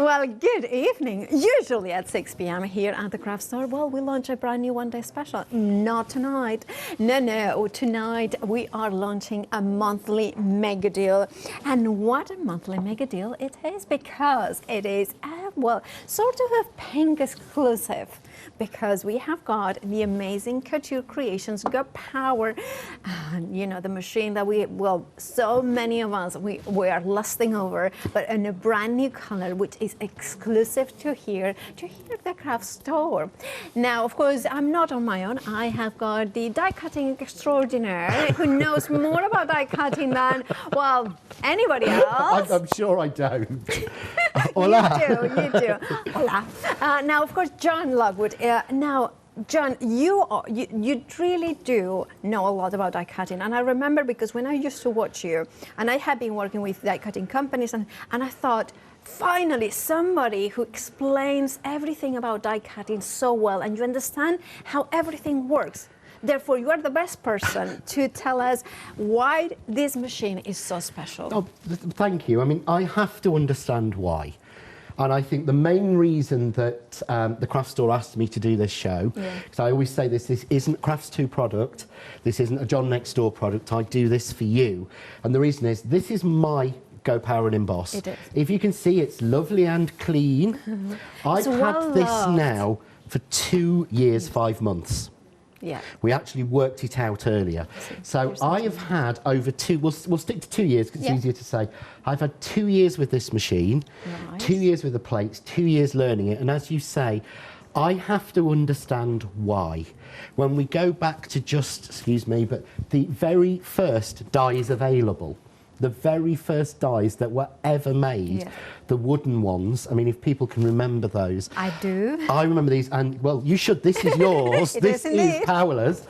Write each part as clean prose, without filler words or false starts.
Well, good evening. Usually at 6 p.m. here at the craft store, well, we launch a brand new one-day special. Not tonight. No. Tonight we are launching a monthly mega deal. And what a monthly mega deal it is, because it is, well, sort of a pink exclusive. Because we have got the amazing Couture Creations GoPower, you know, the machine that so many of us, we are lusting over, but in a brand new color, which is exclusive to here at the craft store. Now, of course, I'm not on my own. I have got the die cutting extraordinaire who knows more about die cutting than, well, anybody else. I'm sure I don't. Hola. You do. Hola. Now, of course, John Lockwood. Now, John, you really do know a lot about die cutting, and I remember because when I used to watch you, and I have been working with die cutting companies, and I thought, finally, somebody who explains everything about die cutting so well, and you understand how everything works. Therefore, you are the best person to tell us why this machine is so special. Oh, thank you. I mean, I have to understand why. And I think the main reason that the craft store asked me to do this show, because I always say this isn't Crafts 2 product, this isn't a John Next Door product, I do this for you. And the reason is, this is my GoPower and Emboss. It is. If you can see, it's lovely and clean. I've had this now for 2 years, 5 months. Yeah. We actually worked it out earlier. So I have had over we'll stick to 2 years because it's easier to say. I've had 2 years with this machine, 2 years with the plates, 2 years learning it. And as you say, I have to understand why. When we go back to just, excuse me, but the very first dies available, the very first dies that were ever made, the wooden ones. I mean, if people can remember those. I do. I remember these, and well, you should. This is yours. This is Powerless.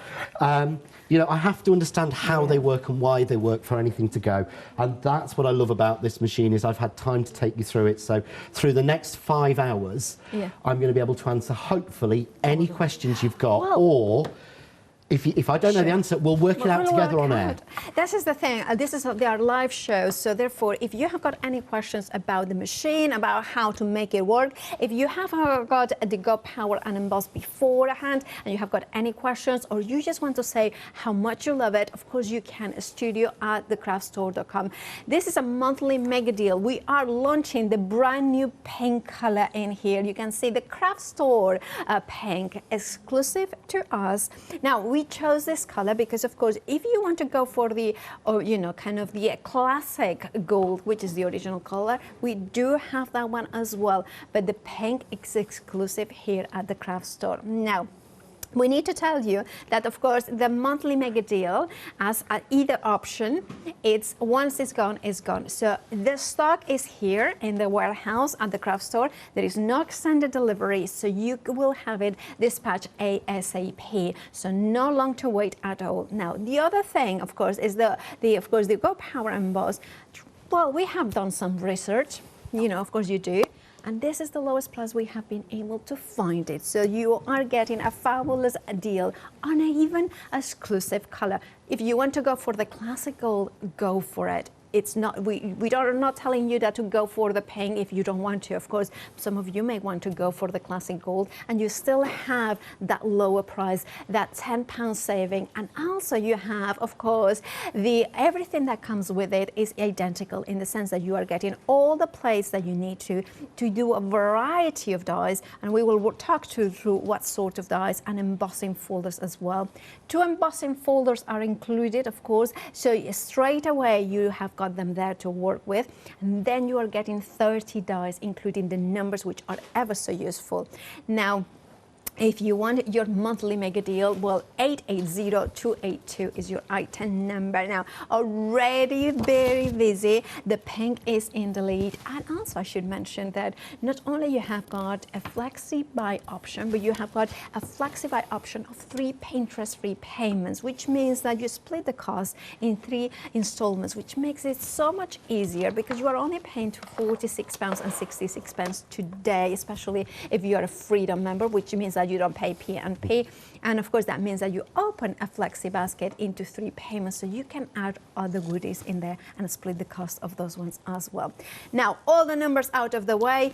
You know, I have to understand how they work and why they work for anything to go. And that's what I love about this machine, is I've had time to take you through it. So through the next 5 hours, I'm going to be able to answer, hopefully, any questions you've got, or if I don't know the answer, we'll work it out together on air. This is the thing. This is their live shows. So therefore, if you have got any questions about the machine, about how to make it work, if you have got the GoPower and Emboss beforehand, and you have got any questions, or you just want to say how much you love it, of course you can. Studio at thecraftstore.com. This is a monthly mega deal. We are launching the brand new pink color in here. You can see the craft store pink, exclusive to us. Now, we chose this color because, of course, if you want to go for the, you know, kind of the classic gold, which is the original color, we do have that one as well. But the pink is exclusive here at the craft store. Now, we need to tell you that, of course, the monthly mega deal, as either option, it's once it's gone, it's gone. So the stock is here in the warehouse at the craft store. There is no extended delivery, so you will have it dispatched ASAP. So no long to wait at all. Now, the other thing, of course, is the GoPower Emboss. Well, we have done some research. You know, of course, you do. And this is the lowest price we have been able to find it. So you are getting a fabulous deal on an even exclusive color. If you want to go for the classic gold, go for it. It's not, we are not telling you that to go for the pink if you don't want to. Of course, some of you may want to go for the classic gold, and you still have that lower price, that £10 saving. And also you have, of course, everything that comes with it is identical in the sense that you are getting all the plates that you need to do a variety of dies. And we will talk through what sort of dies, and embossing folders as well. 2 embossing folders are included, of course, so straight away you have got them there to work with, and then you are getting 30 dies, including the numbers, which are ever so useful. Now, if you want your monthly mega deal, well, 880282 is your item number. Now, already very busy. The pink is in the lead. And also, I should mention that not only you have got a Flexi Buy option, but you have got a Flexi Buy option of 3 interest-free payments, which means that you split the cost in 3 installments, which makes it so much easier because you are only paying £46.66 today, especially if you are a Freedom member, which means that that you don't pay P&P. And of course, that means that you open a flexi basket into 3 payments, so you can add other goodies in there and split the cost of those ones as well. Now, all the numbers out of the way.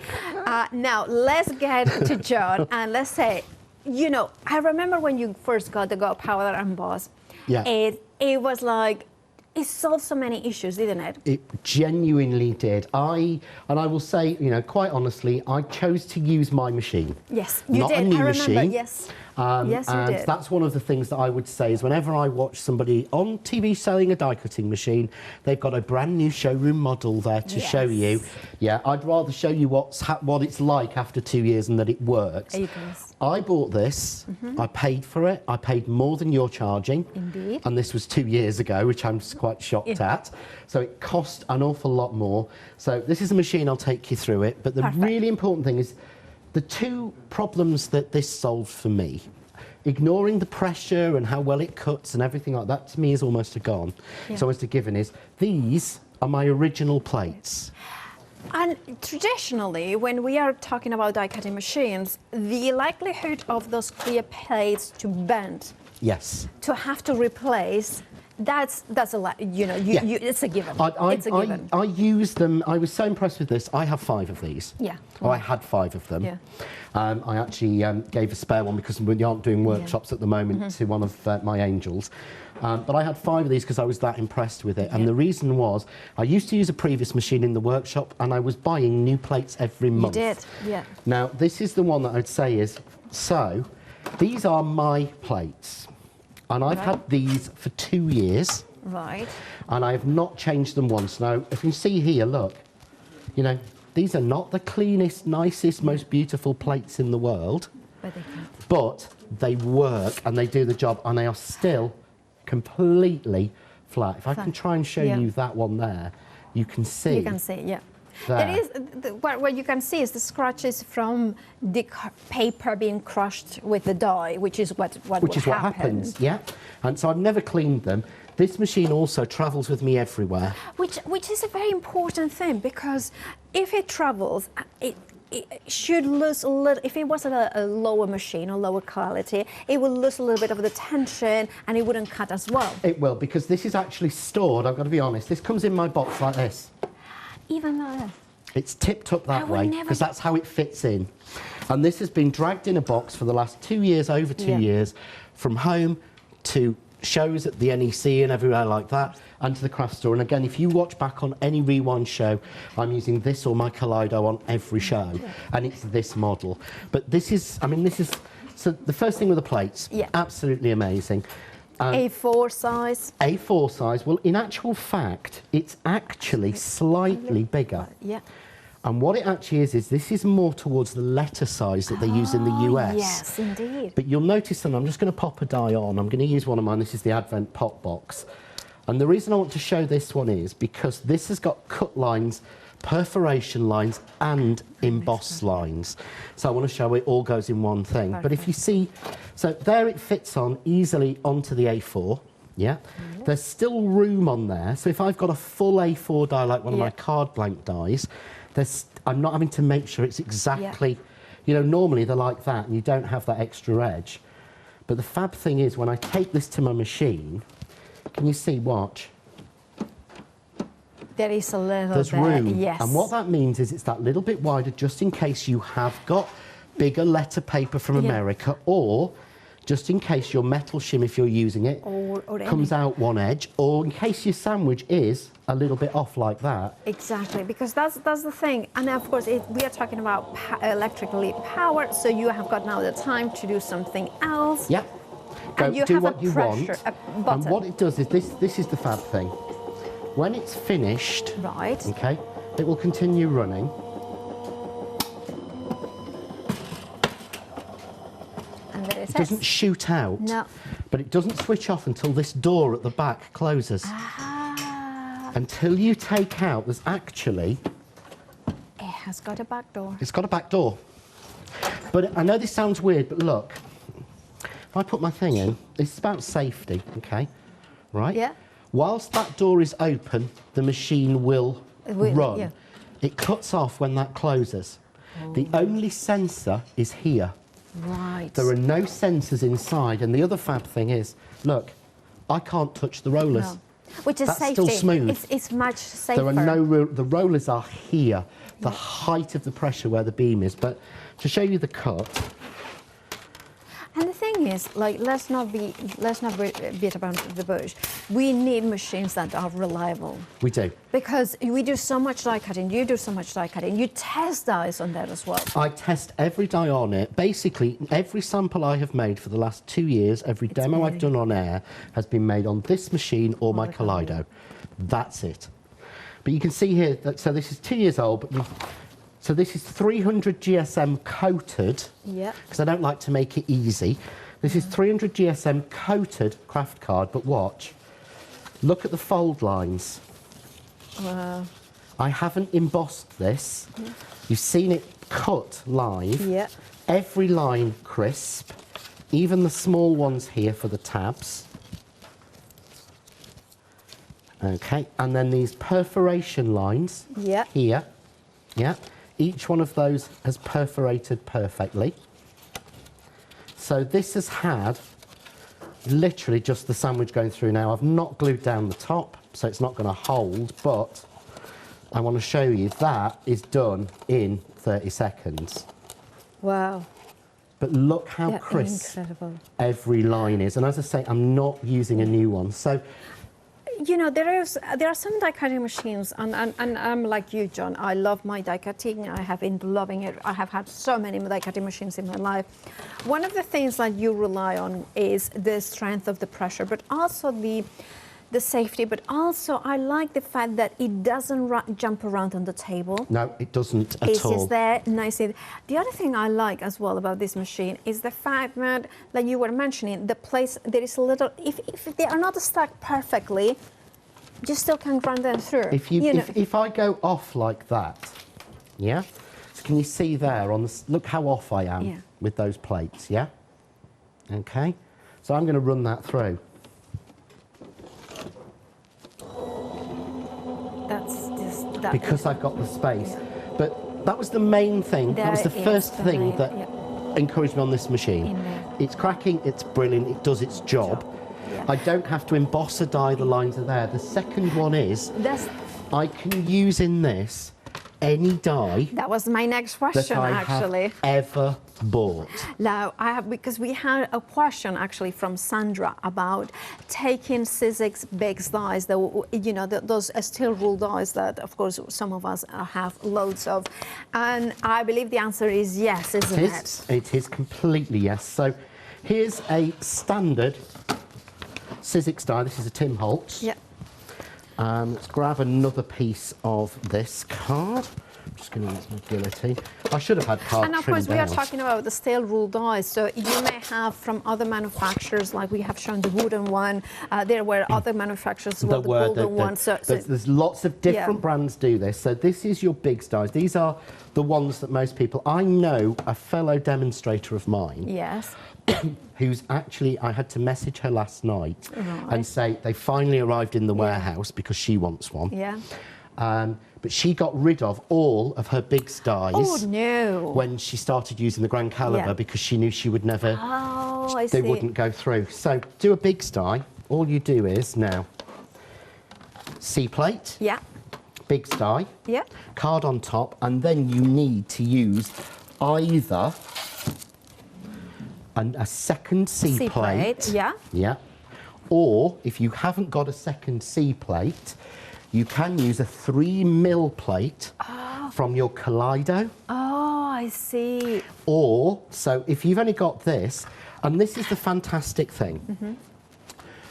Now, let's get to John, and let's say, you know, I remember when you first got the GoPower Emboss, it was like, it solved so many issues, didn't it? It genuinely did. I will say, you know, quite honestly, I chose to use my machine. Yes, you not did. a new I remember. machine. Yes. Yes, you did. That's one of the things that I would say is whenever I watch somebody on TV selling a die cutting machine, they've got a brand new showroom model there to show you. Yeah, I'd rather show you what it's like after 2 years and that it works. I bought this. I paid for it. I paid more than you're charging. Indeed. And this was 2 years ago, which I'm quite shocked at. So it cost an awful lot more. So this is a machine, I'll take you through it. But the really important thing is the 2 problems that this solved for me. Ignoring the pressure and how well it cuts and everything like that, to me is almost a gone. It's almost a given. Is these are my original plates. And traditionally, when we are talking about die cutting machines, the likelihood of those clear plates to bend, to have to replace, that's a lot. You know, it's a given. It's a given. I use them. I was so impressed with this. I have 5 of these. Yeah. Or I had 5 of them. I actually gave a spare one because we aren't doing workshops at the moment to one of my angels. But I had 5 of these because I was that impressed with it. And the reason was, I used to use a previous machine in the workshop and I was buying new plates every month. You did, yeah. Now, this is the one that I'd say is, so, these are my plates. And I've had these for 2 years. Right. And I have not changed them once. Now, if you see here, look, you know, these are not the cleanest, nicest, most beautiful plates in the world. But they work and they do the job and they are still completely flat. If I can try and show you that one there, you can see. You can see, There is, what you can see is the scratches from the paper being crushed with the die, which is what happens. Yeah. And so I've never cleaned them. This machine also travels with me everywhere. Which is a very important thing, because if it travels, it should lose a little. If it was a lower machine or lower quality, it will lose a little bit of the tension and it wouldn't cut as well. It will, because this is actually stored, I've got to be honest, this comes in my box like this. Even like that? It's tipped up that way, because that's how it fits in. And this has been dragged in a box for the last 2 years, over 2 years, from home to shows at the NEC and everywhere like that, and to the craft store. And again, if you watch back on any Rewind show, I'm using this or my Kaleido on every show, and it's this model. But this is, I mean, this is, so the first thing with the plates, absolutely amazing. A4 size? A4 size. Well, in actual fact, it's actually slightly bigger. And what it actually is this is more towards the letter size that they use in the US. Yes, indeed. But you'll notice, and I'm just going to pop a die on. I'm going to use one of mine. This is the Advent Pop Box. And the reason I want to show this one is because this has got cut lines, perforation lines, and emboss lines. So I want to show it all goes in one thing. But if you see, so there it fits on easily onto the A4. There's still room on there. So if I've got a full A4 die, like one of my card blank dies, I'm not having to make sure it's exactly, you know, normally they're like that and you don't have that extra edge. But the fab thing is, when I take this to my machine, can you see, watch? There is a little There's room. And what that means is it's that little bit wider, just in case you have got bigger letter paper from America, or just in case your metal shim, if you're using it, comes out one edge, or in case your sandwich is a little bit off like that. Exactly, because that's the thing. And of course, we are talking about electrically powered, so you have got now the time to do something else. Go do what you want. And what it does is, this is the fab thing. When it's finished, okay, it will continue running. It doesn't shoot out, but it doesn't switch off until this door at the back closes. Until you take out, there's actually... It has got a back door. It's got a back door. But I know this sounds weird, but look, if I put my thing in, it's about safety, okay? Right? Whilst that door is open, the machine will run. It cuts off when that closes. The only sensor is here. Right. There are no sensors inside, and the other fab thing is, look, I can't touch the rollers. No. Which is That's safety. still smooth. It's much safer. There are no the rollers are here, the height of the pressure where the beam is. But to show you the cut. And the thing is, like, let's not beat about the bush. We need machines that are reliable. We do. Because we do so much die cutting, you do so much die cutting, you test dies on that as well. I test every die on it. Basically, every sample I have made for the last 2 years, every demo I've done on air, has been made on this machine or my Kaleido. That's it. But you can see here, that, so this is 2 years old, but so this is 300 GSM coated, because I don't like to make it easy. This is 300 GSM coated craft card, but watch. Look at the fold lines. Wow. I haven't embossed this. You've seen it cut live. Yeah. Every line crisp, even the small ones here for the tabs. Okay, and then these perforation lines here. Yeah. Each one of those has perforated perfectly. So this has had literally just the sandwich going through now. I've not glued down the top, so it's not going to hold, but I want to show you that is done in 30 seconds. Wow. But look how crisp every line is. And as I say, I'm not using a new one. So, you know, there are some die cutting machines, and I'm like you, John. I love my die cutting. I have been loving it. I have had so many die cutting machines in my life. One of the things that you rely on is the strength of the pressure, but also the safety. But also, I like the fact that it doesn't jump around on the table. No, it doesn't at all. It's just there, nicely. The other thing I like as well about this machine is the fact that, like you were mentioning, the place, there is a little, if they are not stuck perfectly, you still can run them through. If I go off like that, yeah? So can you see there, on the, look how off I am with those plates, yeah? Okay, so I'm going to run that through. Because I've got the space. But that was the main thing. That was the first thing that encouraged me on this machine. It's cracking, it's brilliant, it does its job. I don't have to emboss a die, the lines are there. The second one is, I can use in this any die. That was my next question, actually. Have ever bought. Now, because we had a question actually from Sandra about taking Sizzix big dies, those steel rule dies that, of course, some of us have loads of, and I believe the answer is yes, isn't it? It is completely yes. So, here's a standard Sizzix die. This is a Tim Holtz. Yeah. Let's grab another piece of this card. I'm just going to use my guillotine. I should have had card And of course, we are talking about the steel rule dies. So you may have from other manufacturers, like we have shown the wooden one. There were other manufacturers as well, the golden one. So there's lots of different brands do this. So this is your big dies. These are the ones that most people... I know a fellow demonstrator of mine. Yes. Who's actually, I had to message her last night and say they finally arrived in the warehouse because she wants one. Yeah. But she got rid of all of her big dies. Oh, no. When she started using the Grand Caliber because she knew she would never, they wouldn't go through. So do a big die. All you do is now, C-plate. Yeah. Big die. Yeah. Card on top, and then you need to use either a second C-plate. Yeah. Yeah. Or if you haven't got a second C-plate, you can use a 3mm plate from your Kaleido. Oh, I see. Or, so if you've only got this, and this is the fantastic thing.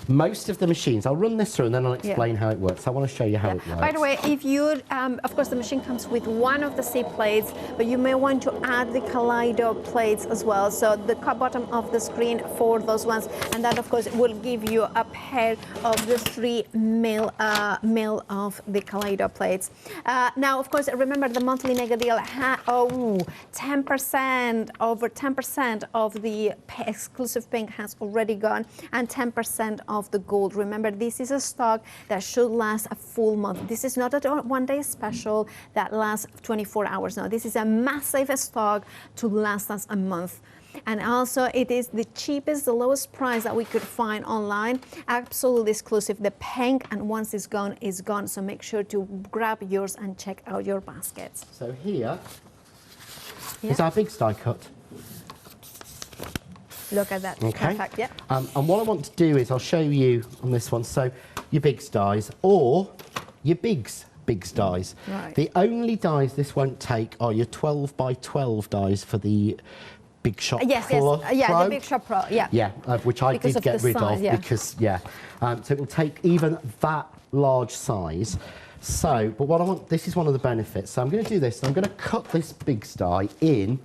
Most of the machines, I'll run this through and then I'll explain how it works. I want to show you how it works. By the way, if you, of course, the machine comes with one of the C plates, but you may want to add the Kaleido plates as well. So the bottom of the screen for those ones, and that, of course, will give you a pair of the 3mm of the Kaleido plates. Now, of course, remember the monthly mega deal. 10%, over 10% of the exclusive pink has already gone, and 10% of the gold. Remember, this is a stock that should last a full month. This is not a one-day special that lasts 24 hours. No, this is a massive stock to last us a month. And also it is the cheapest, the lowest price that we could find online. Absolutely exclusive. The pink, and once it's gone, it's gone. So make sure to grab yours and check out your baskets. So here is our big die cut. Look at that. Okay. Perfect. Yeah. And what I want to do is I'll show you on this one. So your big dies or your big dies. Right. The only dies this won't take are your 12 by 12 dies for the Big Shot Yes, Pro. yes, yeah, Pro. the Big Shot Pro, yeah. Yeah, which I Because did of get the rid size, of yeah. because, yeah. So it will take even that large size. So, but what I want, this is one of the benefits. So I'm going to do this. I'm going to cut this big die in.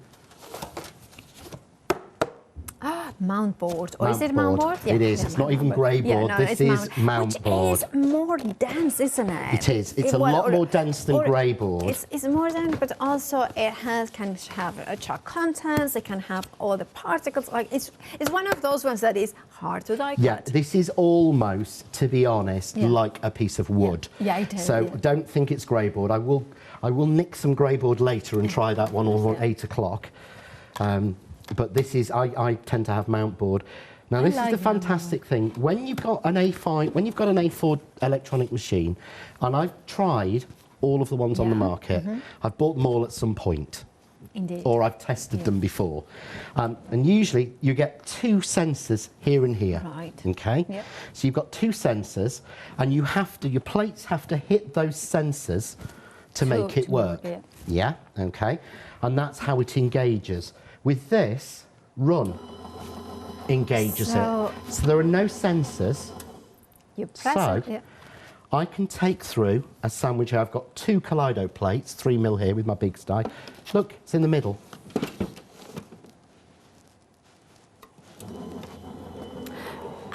Mount board. Or is it mount board? Yeah, it is. It's not even grey board. Yeah, no, this is mount board. Which is more dense, isn't it? It is. It's a lot more dense than grey board. It's more dense, but also it can have chalk contents. It can have all the particles. Like it's one of those ones that is hard to die cut. Yeah, this is almost, to be honest, like a piece of wood. Yeah, it is. So don't think it's grey board. I will nick some grey board later and try that one on 8 o'clock. But this is, I tend to have mount board. Now this is the fantastic thing. When you've got an A4 electronic machine, and I've tried all of the ones on the market, I've bought them all at some point. Indeed. Or I've tested them before. And usually you get 2 sensors here and here. Right. Okay? Yep. So you've got 2 sensors, and your plates have to hit those sensors to make it work. Yeah, okay. And that's how it engages. With this, Run engages it. So there are no sensors. You press it, I can take through a sandwich. I've got 2 Kaleido plates, 3mm here with my big die. Look, it's in the middle.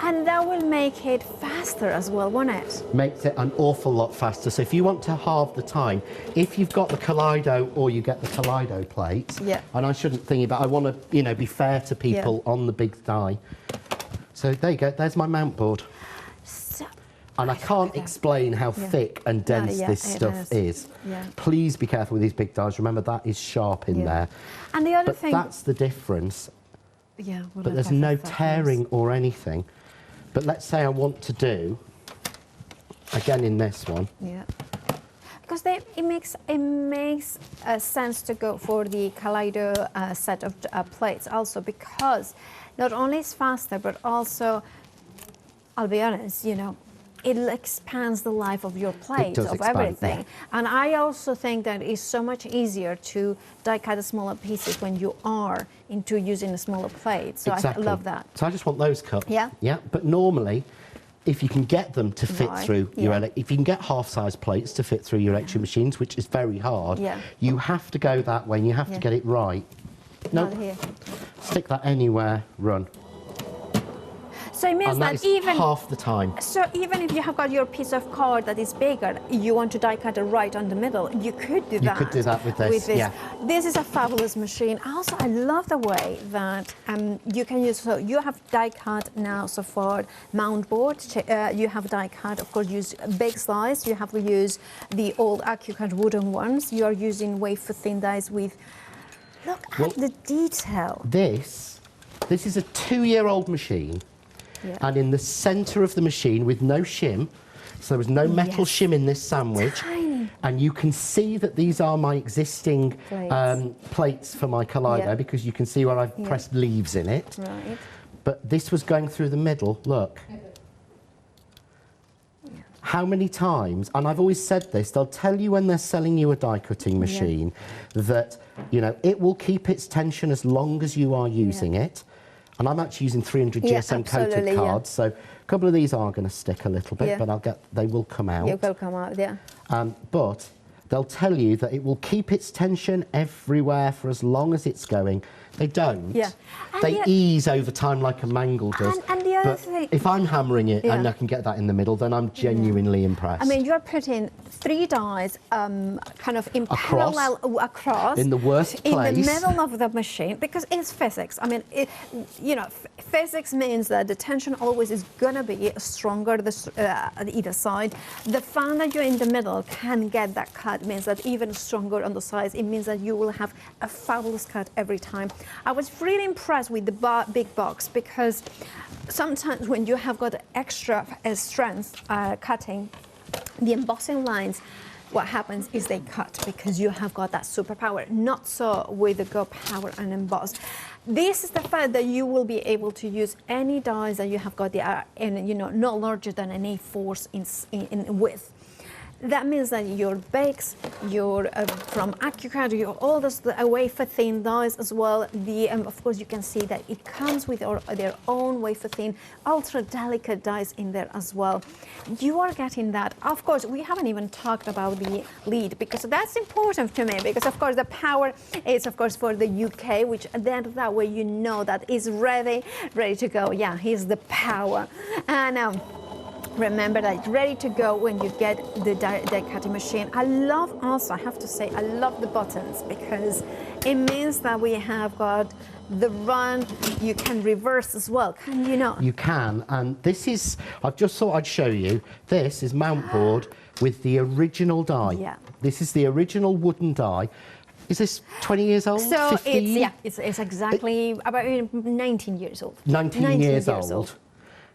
And that will make it faster as well, won't it? Makes it an awful lot faster. So if you want to halve the time, if you've got the Kaleido or you get the Kaleido plates, and I shouldn't think about, I want to, be fair to people on the big die. So there you go. There's my mount board. And I can't explain how thick and dense this stuff is. Please be careful with these big dies. Remember, that is sharp in there. And the other thing... that's the difference. But there's no tearing or anything. But let's say I want to do, again in this one. Yeah. Because it makes sense to go for the Kaleido set of plates also, because not only it's faster, but also, I'll be honest, it expands the life of your plate, of everything. Yeah. And I also think that it's so much easier to die cut the smaller pieces when you are into using a smaller plate. So I love that. So I just want those cut. Yeah. Yeah. But normally, if you can get them to fit through if you can get half-size plates to fit through your electric machines, which is very hard, you have to go that way and you have to get it right. No, stick that anywhere, Run. So it means that even half the time. So even if you have got your piece of card that is bigger, you want to die cut it right on the middle, you could do that. You could do that with this. Yeah. This is a fabulous machine. Also, I love the way that you can use. So you have die cut now so far mount board. You have die cut. Of course, use big slice. You have to use the old AccuCut wooden ones. You are using wafer thin dies with. Look at the detail. This is a 2-year-old machine. Yeah. And in the centre of the machine, with no shim, so there was no metal shim in this sandwich. Tiny. And you can see that these are my existing plates for my Kaleido, because you can see where I've pressed leaves in it. Right. But this was going through the middle, look. How many times, and I've always said this, they'll tell you when they're selling you a die cutting machine that, it will keep its tension as long as you are using it. And I'm actually using 300 GSM coated cards, so a couple of these are going to stick a little bit, but they will come out. They will come out, but they'll tell you that it will keep its tension everywhere for as long as it's going. They don't. Yeah. They ease over time like a mangle does. And the other thing... if I'm hammering it and I can get that in the middle, then I'm genuinely impressed. I mean, you're putting 3 dies kind of in parallel across. In the worst place. In the middle of the machine, because it's physics. I mean, physics means that the tension always is going to be stronger on either side. The fact that you're in the middle can get that cut means that even stronger on the sides. It means that you will have a fabulous cut every time. I was really impressed with the big box, because sometimes when you have got extra strength cutting, the embossing lines, what happens is they cut because you have got that superpower. Not so with the GoPower and Emboss. This is the fact that you will be able to use any dies that you have got no larger than an A4 in width. That means that your bakes, your from Couture, your all those wafer thin dies as well. Of course, you can see that it comes with their own wafer thin, ultra delicate dies in there as well. You are getting that. Of course, we haven't even talked about the lead, because that's important to me. Because of course, the power is of course for the UK, which then that way you know that is ready to go. Yeah, here's the power, and. Remember that it's ready to go when you get the die cutting machine. I love also, I have to say, I love the buttons, because it means that we have got the run. You can reverse as well, can you not? You can, and this is, I've just thought I'd show you, this is mount board with the original die. Yeah. This is the original wooden die. Is this 20 years old? So 15? it's exactly about 19 years old. 19 years old.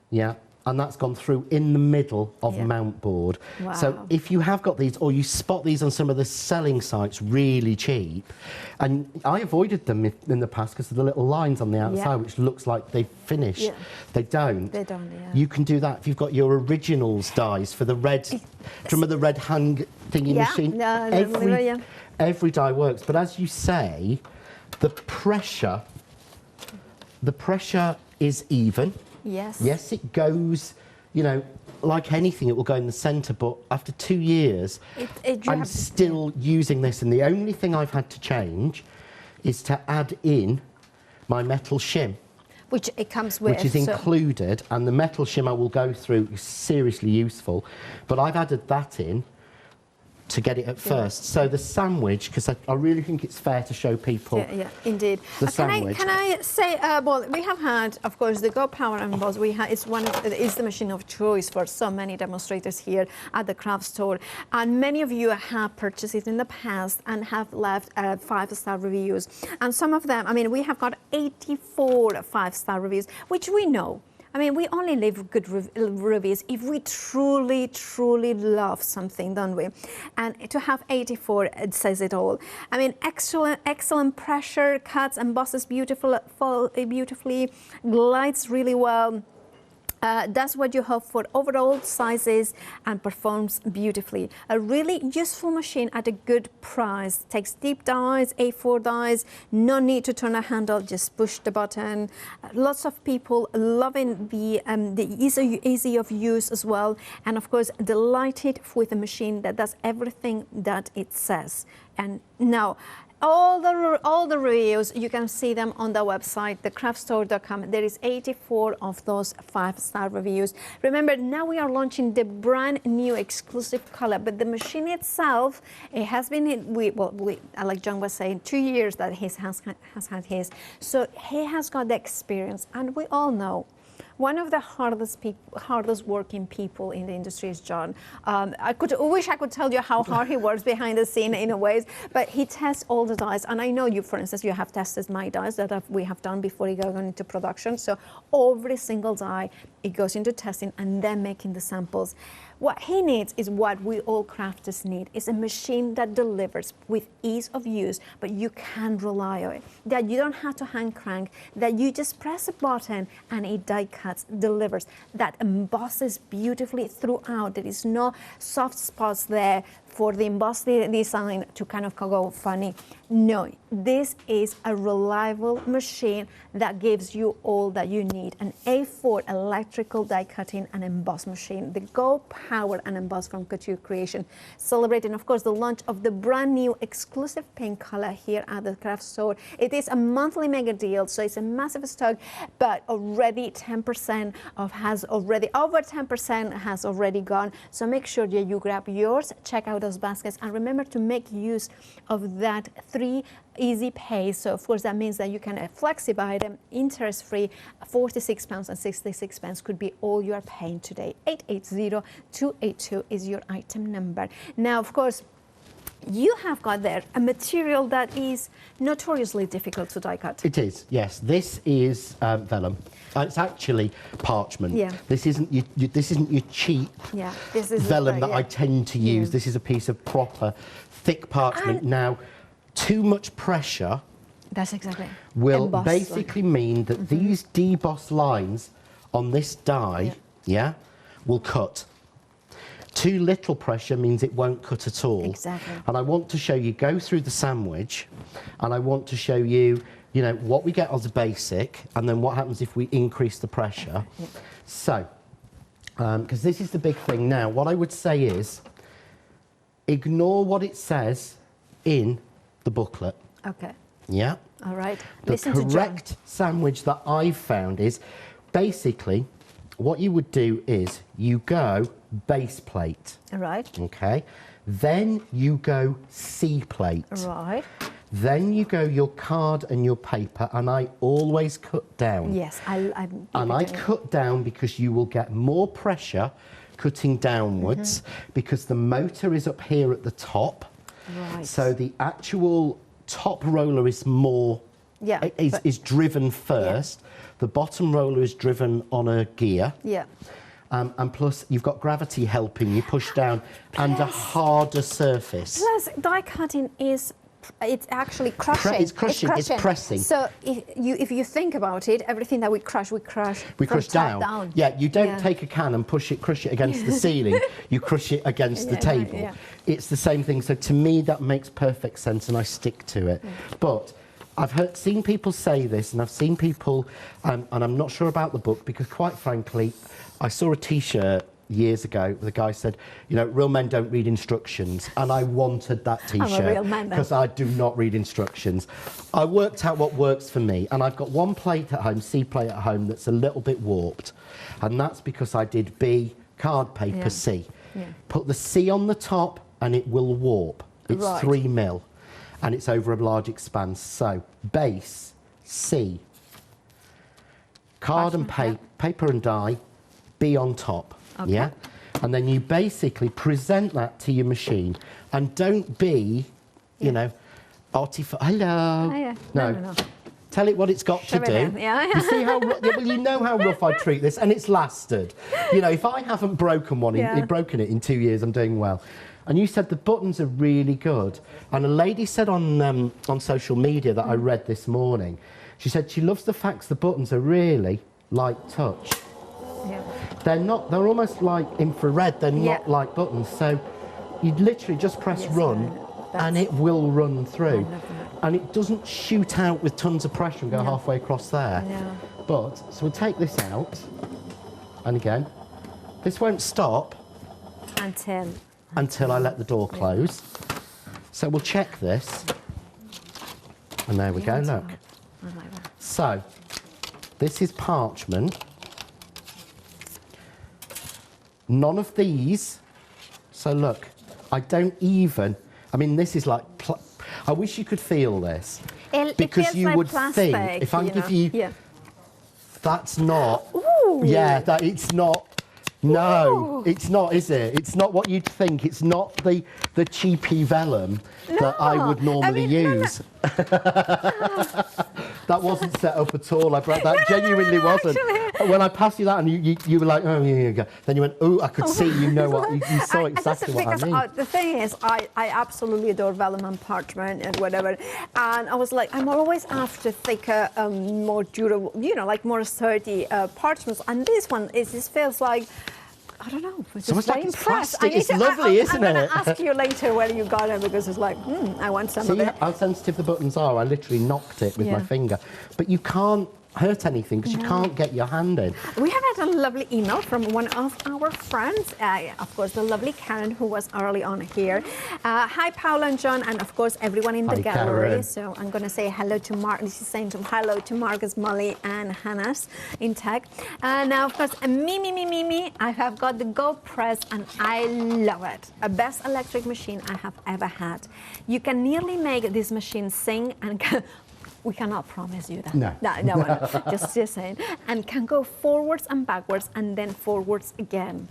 Yeah. And that's gone through in the middle of mount board. Wow. So if you have got these, or you spot these on some of the selling sites really cheap, and I avoided them in the past because of the little lines on the outside, which looks like they've finished. Yeah. They don't. They don't, yeah. You can do that if you've got your originals dies for the red, remember the red hang thingy machine? Every die works. But as you say, the pressure is even. Yes. Yes, it goes, like anything, it will go in the centre, but after 2 years, I'm still using this, and the only thing I've had to change is to add in my metal shim. Which it comes with. Which is included, and the metal shim I will go through is seriously useful, but I've added that in to get it at first. So the sandwich, because I really think it's fair to show people. Yeah, indeed. The sandwich. Can I say, well, we have had, of course, the GoPower Emboss. It's the machine of choice for so many demonstrators here at the craft store, and many of you have purchased it in the past and have left 5-star reviews. And some of them, I mean, we have got 84 5-star reviews, which we know. I mean, we only leave good reviews if we truly, truly love something, don't we? And to have 84, it says it all. I mean, excellent pressure, cuts, embosses beautifully, glides really well. Does what you hope for overall sizes and performs beautifully. A really useful machine at a good price. Takes deep dies, A4 dies, no need to turn a handle, just push the button. Lots of people loving the easy of use as well, and of course delighted with a machine that does everything that it says. And now, all the reviews, you can see them on the website, thecraftstore.com. There is 84 of those 5-star reviews. Remember, now we are launching the brand new exclusive color, but the machine itself, it has been, like John was saying, 2 years that he has had his. So he has got the experience, and we all know one of the hardest working people in the industry is John. I wish I could tell you how hard he works behind the scene in a ways, but he tests all the dies. And I know you, for instance, you have tested my dies that we have done before it goes into production. So every single die, it goes into testing and then making the samples. What he needs is what we all crafters need, is a machine that delivers with ease of use, but you can rely on it. That you don't have to hand crank, that you just press a button and it die cuts, delivers, that embosses beautifully throughout. There is no soft spots there for the embossed design to kind of go funny. No, this is a reliable machine that gives you all that you need. An A4 electrical die cutting and emboss machine. The GoPower and Emboss from Couture Creations. Celebrating, of course, the launch of the brand new exclusive pink color here at the craft store. It is a monthly mega deal, so it's a massive stock, but already 10% over 10% has already gone. So make sure that you grab yours. Check out those baskets. And remember to make use of that 3 easy pay. So of course that means that you can flexi buy them interest-free. £46 and 66 pence could be all you are paying today. 880-282 is your item number. Now, of course, you have got there a material that is notoriously difficult to die cut. It is, yes. This is vellum. It's actually parchment. Yeah. This isn't your cheap this is vellum that I tend to use. This is a piece of proper thick parchment. Now, too much pressure will basically mean that these deboss lines on this die, will cut. Too little pressure means it won't cut at all. Exactly. And I want to show you, go through the sandwich, and I want to show you, you know, what we get as a basic, and then what happens if we increase the pressure. So, because this is the big thing now, what I would say is, ignore what it says in the booklet. Okay. Yeah? All right. The correct sandwich that I've found is, basically, what you would do is, you go base plate. Right. Okay. Then you go C plate. Right. Then you go your card and your paper, and I always cut down. Yes, I cut down because you will get more pressure cutting downwards because the motor is up here at the top. Right. So the actual top roller is more is driven first. The bottom roller is driven on a gear. Yeah. And plus, you've got gravity helping you push down and a harder surface. Plus, die cutting is, it's actually crushing. It's crushing, it's pressing. So if you think about it, everything that we crush down. Yeah, you don't take a can and crush it against the ceiling. You crush it against the table. Yeah. It's the same thing. So to me, that makes perfect sense, and I stick to it. But I've seen people say this, and I've seen people, and I'm not sure about the book, because quite frankly, I saw a T-shirt years ago where the guy said, you know, real men don't read instructions, and I wanted that T-shirt. I'm a real man, because I do not read instructions. I worked out what works for me, and I've got one plate at home, C plate at home, that's a little bit warped, and that's because I did B, card paper, C. Put the C on the top, and it will warp. It's 3 mil, and it's over a large expanse. So base, C, card and paper and die, B on top, and then you basically present that to your machine, and don't be, you know, hello. No. Tell it what it's got to do. You see how well, you know how rough I treat this, and it's lasted. You know, if I haven't broken broken it in 2 years, I'm doing well. And you said the buttons are really good, and a lady said on social media that I read this morning, she said she loves the fact the buttons are really light touch. They're not, they're almost like infrared, they're not like buttons. So you literally just press run and it will run through. And it doesn't shoot out with tons of pressure and go halfway across there. But, so we'll take this out, and again, this won't stop until I let the door close. So we'll check this. And there we go, look. So, this is parchment. None of these. So look, I don't even, I mean, this is like, I wish you could feel this. Because you would think, if I give you, that's not, it's not, no, it's not, is it? It's not what you'd think. It's not the cheapy vellum that I would normally use. That wasn't set up at all. That genuinely wasn't. Actually. When I passed you that and you were like, oh, yeah, go. Then you went, oh, I could see, you know what, you saw exactly what I mean. The thing is, I absolutely adore vellum and parchment and whatever. And I was like, I'm always after thicker, more durable, you know, like more sturdy parchments. And this one, this feels like, I don't know. It's almost like it's plastic. It's lovely, isn't it? I'm going to ask you later where you got it, because it's like, I want some of it. See how sensitive the buttons are? I literally knocked it with my finger. But you can't, hurt anything because you can't get your hand in. We have had a lovely email from one of our friends, of course, the lovely Karen, who was early on here. Hi, Paula and John, and of course, everyone in the gallery. Karen. So I'm going to say hello to Mark. This is saying hello to Marcus, Molly, and Hannah's in tech. Now, of course, me, I have got the Go Press, and I love it. A best electric machine I have ever had. You can nearly make this machine sing and we cannot promise you that. No. Just saying. And can go forwards and backwards and then forwards again.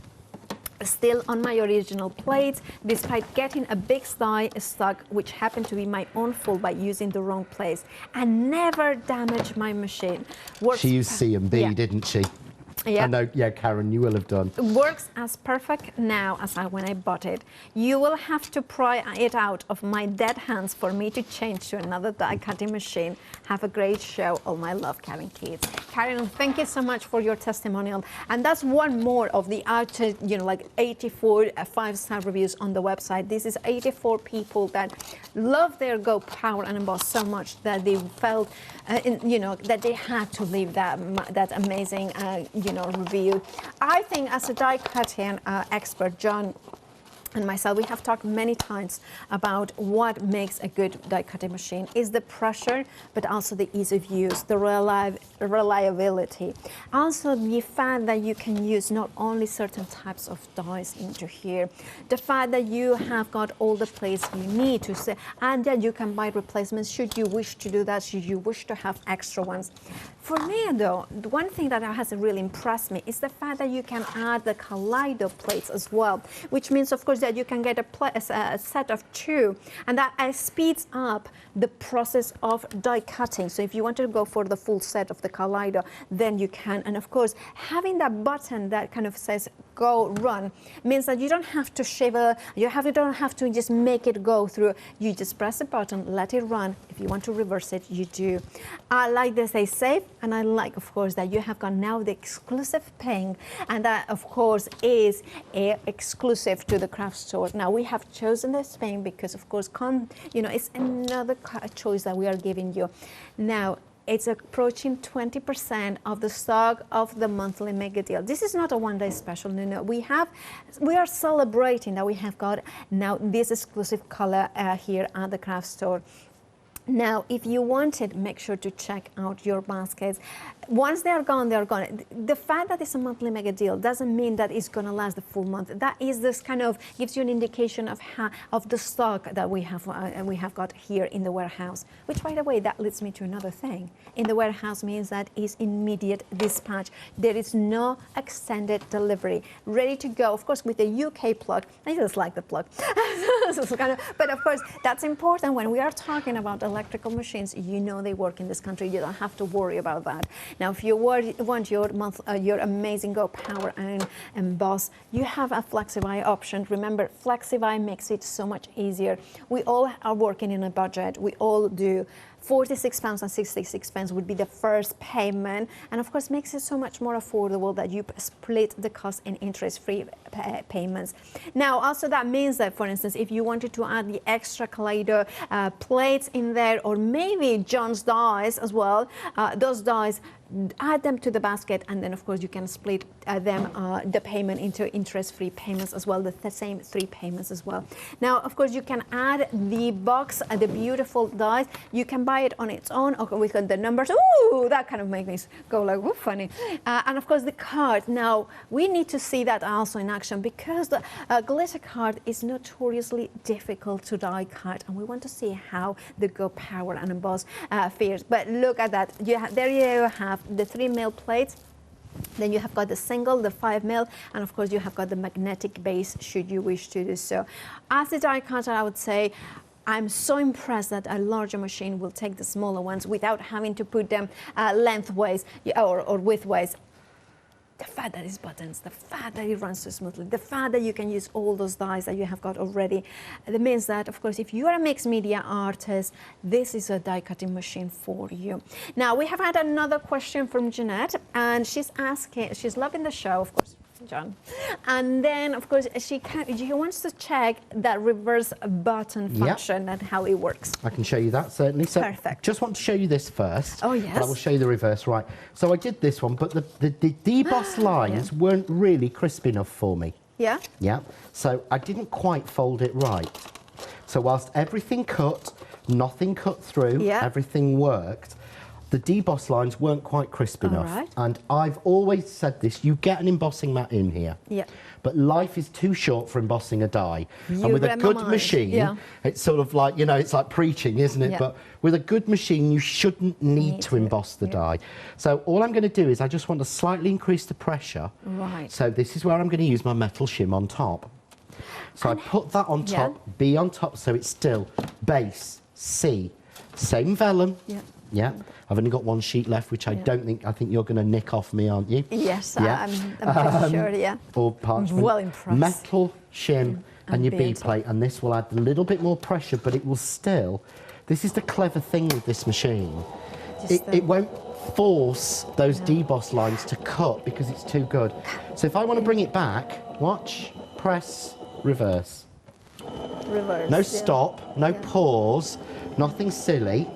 Still on my original plates, despite getting a big die stuck, which happened to be my own fault by using the wrong place, and never damaged my machine. She used C&B, didn't she? Yeah. I know, Karen, you will have done. It works as perfect now as when I bought it. You will have to pry it out of my dead hands for me to change to another die cutting machine. Have a great show. All my love, Karen Keats. Karen, thank you so much for your testimonial. And that's one more of the like 84 5-star reviews on the website. This is 84 people that love their GoPower and Emboss so much that they felt, that they had to leave that amazing, review. I think as a die cutting expert, John and myself, we have talked many times about what makes a good die cutting machine is the pressure, but also the ease of use, the reliability. Also the fact that you can use not only certain types of dies into here, the fact that you have got all the plates you need to say, and then you can buy replacements should you wish to do that, should you wish to have extra ones. For me though, the one thing that has really impressed me is the fact that you can add the Kaleido plates as well, which means of course that you can get a set of 2, and that speeds up the process of die cutting. So if you want to go for the full set of the Kaleido, then you can. And of course, having that button that kind of says go run means that you don't have to shiver, you don't have to just make it go through. You just press the button, let it run. If you want to reverse it, you do. I like this, they save, and I like, of course, that you have got now the exclusive paying, and that, of course, is exclusive to the craft store. Now, we have chosen this paying because, of course, it's another choice that we are giving you. Now, it's approaching 20% of the stock of the monthly mega deal. This is not a one-day special. No. We are celebrating that we have got now this exclusive color here at the craft store. Now, if you want it, make sure to check out your baskets. Once they are gone, they are gone. The fact that it's a monthly mega deal doesn't mean that it's going to last the full month. That is this kind of gives you an indication of the stock that we have got here in the warehouse. Which, by the way, that leads me to another thing. In the warehouse means that is immediate dispatch. There is no extended delivery. Ready to go, of course, with the UK plug. I just like the plug. But of course, that's important when we are talking about electrical machines. They work in this country. You don't have to worry about that. Now, if you want your amazing GoPower and Emboss, you have a FlexiBuy option. Remember, FlexiBuy makes it so much easier. We all are working in a budget. We all do. £46.66 would be the first payment, and of course makes it so much more affordable that you split the cost in interest-free payments. Now, also that means that, for instance, if you wanted to add the extra Kaleido plates in there, or maybe John's dies as well, those dies, add them to the basket, and then of course you can split the payment into interest-free payments as well, the same 3 payments as well. Now, of course, you can add the box, the beautiful dies. You can buy it on its own, or with the numbers. Ooh, that kind of makes me go like, ooh, funny. And of course, the card. Now, we need to see that also in action, because the glitter card is notoriously difficult to die cut, and we want to see how the GoPower and Emboss fares. But look at that. There you have the 3 mil plates. Then you have got the single, the 5 mil, and of course you have got the magnetic base should you wish to do so. As a die cutter, I would say I'm so impressed that a larger machine will take the smaller ones without having to put them lengthways or widthways. The fact that it's buttons, the fact that it runs so smoothly, the fact that you can use all those dies that you have got already, that means that, of course, if you are a mixed media artist, this is a die cutting machine for you. Now, we have had another question from Jeanette, and she's asking, she's loving the show, of course. John. And then, of course, she wants to check that reverse button function and how it works. I can show you that, certainly. So perfect. Just want to show you this first. Oh, yes. But I will show you the reverse, right. So I did this one, but the deboss lines weren't really crisp enough for me. Yeah? Yeah. So I didn't quite fold it right. So whilst everything cut, nothing cut through, everything worked, the deboss lines weren't quite crisp enough. Right. And I've always said this, you get an embossing mat in here. Yeah. But life is too short for embossing a die. And with a good machine, it's sort of like, you know, it's like preaching, isn't it? Yeah. But with a good machine, you shouldn't need to emboss the die. So all I'm going to do is I just want to slightly increase the pressure. Right. So this is where I'm going to use my metal shim on top. So I put that on top, B on top, so it's still base, C, same vellum. Yeah. Yeah. I've only got one sheet left, which I think you're going to nick off me, aren't you? Yes, I'm pretty sure, yeah. Or parchment. Well impressed. Metal shim and your B plate, and this will add a little bit more pressure, but it will still, this is the clever thing with this machine. It won't force those deboss lines to cut because it's too good. So if I want to bring it back, watch, press, reverse. Reverse. No stop, no pause, nothing silly.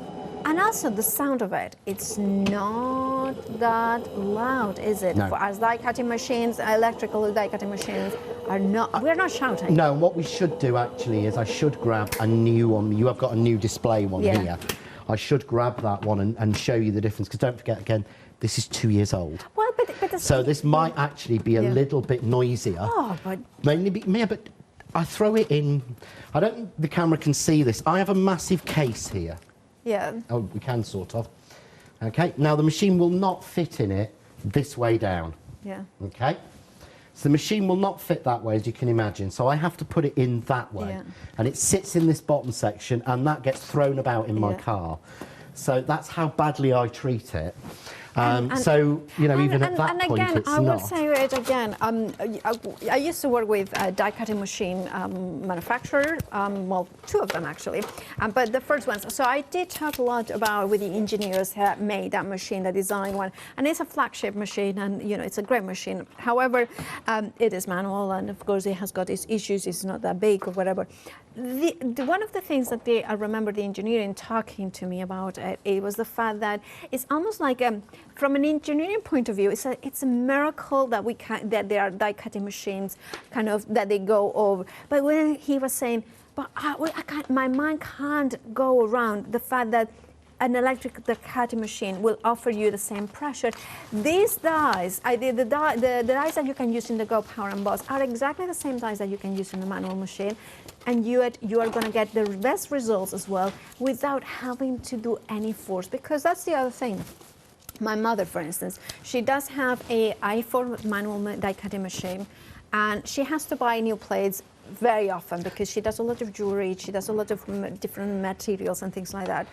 And also the sound of it, it's not that loud, is it? No. As die-cutting machines, electrical die-cutting machines are not, we're not shouting. No, what we should do actually is I should grab a new one. You have got a new display one here. I should grab that one and show you the difference, because don't forget, again, this is 2 years old. Well, but so this might actually be a little bit noisier. Oh, but... Mainly, but I throw it in, I don't think the camera can see this. I have a massive case here. Yeah. Oh, we can sort of. Okay, now the machine will not fit in it this way down. Yeah. Okay, so the machine will not fit that way, as you can imagine, so I have to put it in that way. Yeah. And it sits in this bottom section, and that gets thrown about in my car. So that's how badly I treat it. So, you know, even at that point, again, it's I not. will say it again. I used to work with die-cutting machine manufacturer, well, two of them actually, but the first ones. So I did talk a lot about with the engineers that made that machine, that designed one, and it's a flagship machine, and you know, it's a great machine. However, it is manual, and of course, it has got its issues. It's not that big or whatever. One of the things that I remember the engineering talking to me about it was the fact that it's almost like from an engineering point of view, it's a miracle that that there are die-cutting machines, kind of that they go over. But when he was saying, but my mind can't go around the fact that an electric cutting machine will offer you the same pressure. These dies, the dies that you can use in the GoPower Emboss are exactly the same dies that you can use in the manual machine, and you are going to get the best results as well without having to do any force, because that's the other thing. My mother, for instance, she does have a i4 manual die-cutting machine, and she has to buy new plates very often because she does a lot of jewelry, she does a lot of different materials and things like that.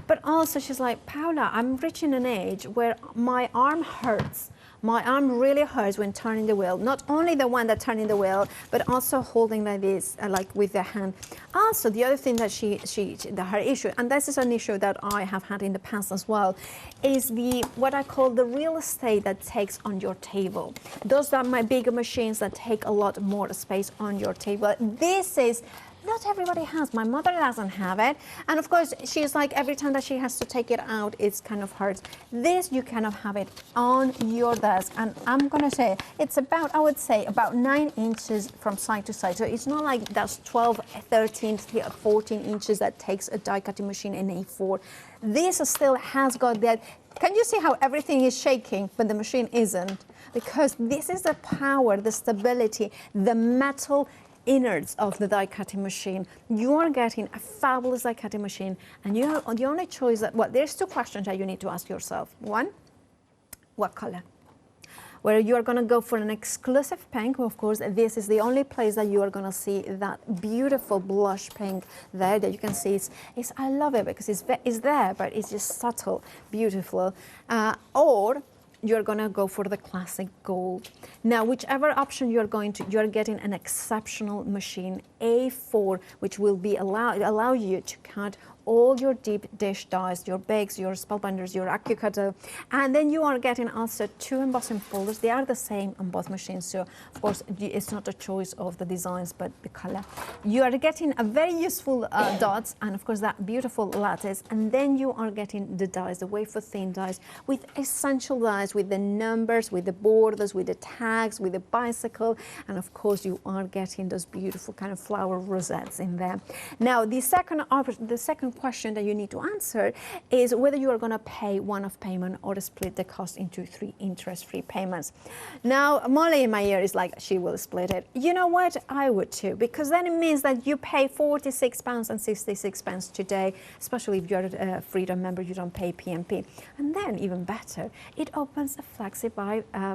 But also she's like, Paula, I'm reaching an age where my arm hurts. My arm really hurts when turning the wheel. Not only the one that turning the wheel, but also holding like this, like with the hand. Also, the other thing that her issue, and this is an issue that I have had in the past as well, is what I call the real estate that takes on your table. Those are my bigger machines that take a lot more space on your table. This is, not everybody has. My mother doesn't have it. And of course, she's like, every time that she has to take it out, it's kind of hurts. This, you cannot have it on your desk. And I'm going to say, it's about, I would say, about 9 inches from side to side. So it's not like that's 12, 13, 14 inches that takes a die-cutting machine in A4. This still has got that. Can you see how everything is shaking, but the machine isn't? Because this is the power, the stability, the metal innards of the die-cutting machine. You are getting a fabulous die-cutting machine, and you have the only choice that, well, there's 2 questions that you need to ask yourself. One, what color? Where you are going to go for an exclusive pink. Of course, this is the only place that you are going to see that beautiful blush pink there that you can see. I love it because it's there, but it's just subtle, beautiful. Or you're going to go for the classic gold. Now, whichever option you're getting an exceptional machine, A4, which will allow you to cut all your deep dish dies, your bakes, your spellbinders, your AccuCut, and then you are getting also 2 embossing folders. They are the same on both machines, so of course it's not a choice of the designs but the color. You are getting a very useful dots, and of course that beautiful lattice, and then you are getting the dies, the wafer thin dies with essential dies, with the numbers, with the borders, with the tags, with the bicycle, and of course you are getting those beautiful kind of flower rosettes in there. Now the second question that you need to answer is whether you are going to pay one-off payment or split the cost into 3 interest-free payments. Now Molly in my ear is like, she will split it. You know what? I would too, because then it means that you pay £46.66 today, especially if you're a Freedom member, you don't pay PMP. And then even better, it opens a Flexi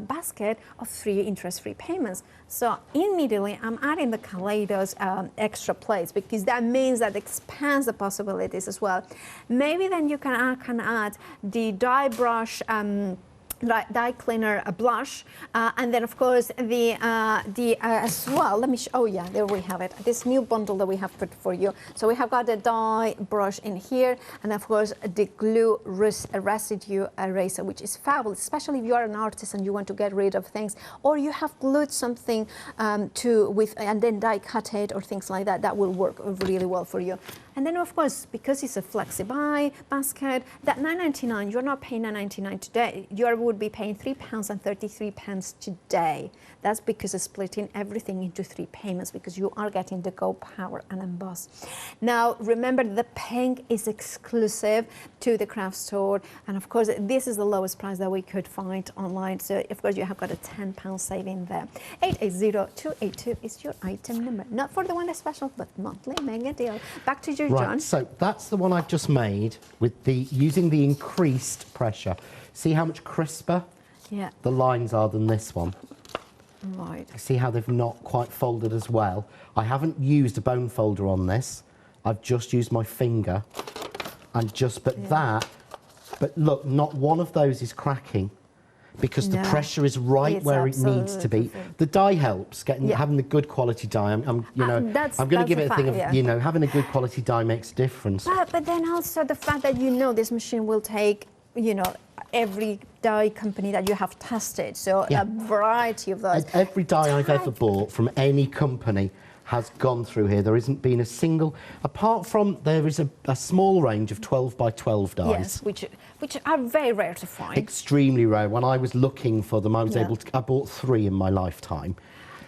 basket of 3 interest-free payments. So immediately I'm adding the Kaleidos extra plates, because that means that expands the possibilities as well. Maybe then you can add the dye brush, dye cleaner, a blush, and then of course as well, let me show, oh yeah, there we have it, this new bundle that we have put for you. So we have got the dye brush in here, and of course the glue residue eraser, which is fabulous, especially if you are an artist and you want to get rid of things, or you have glued something and then die cut it or things like that. That will work really well for you. And then of course, because it's a Flexi buy basket, that £9.99, you're not paying £9.99 today. You would be paying £3.33 today. That's because it's splitting everything into 3 payments, because you are getting the GoPower and Emboss. Now remember, the pink is exclusive to the craft store, and of course this is the lowest price that we could find online. So of course you have got a £10 saving there. 880282 is your item number. Not for the one that's special, but monthly mega deal. Back to you, John. Right, so that's the one I've just made with using the increased pressure. See how much crisper the lines are than this one? Right. See how they've not quite folded as well? I haven't used a bone folder on this. I've just used my finger and but look, not one of those is cracking, because the pressure is right where it needs to be. The dye helps, having the good quality dye. I'm going to give it a thing of, having a good quality dye makes a difference. But then also the fact that this machine will take, every dye company that you have tested, so a variety of those. Every dye I've ever bought from any company has gone through here. There isn't been a single, apart from there is a small range of 12 by 12 dyes. Yes, which are very rare to find. Extremely rare. When I was looking for them, I was able to, I bought 3 in my lifetime.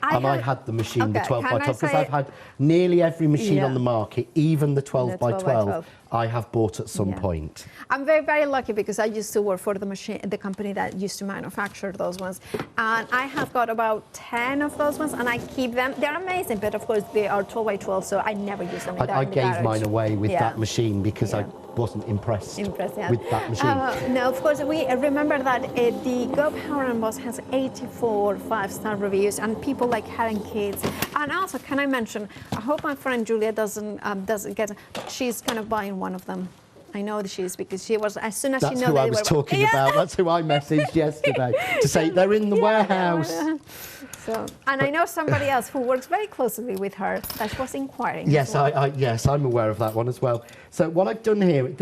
I had the machine, the 12 by 12, because I've had nearly every machine on the market, even the 12 by 12, I have bought at some point. I'm very, very lucky, because I used to work for the company that used to manufacture those ones. And I have got about 10 of those ones, and I keep them. They're amazing, but of course they are 12 by 12, so I never use them in I gave mine away with that machine, because I wasn't impressed with that machine. No, of course, we remember that the GoPower Emboss has 84 5-star reviews, and people like Helen Kids. And also, can I mention, I hope my friend Julia doesn't get, she's kind of buying one of them. I know that she is, because she was, as soon as she knew who I was talking about. That's who I messaged yesterday to say they're in the warehouse. So, and I know somebody else who works very closely with her that was inquiring. Yes, yes, I'm aware of that one as well. So what I've done here,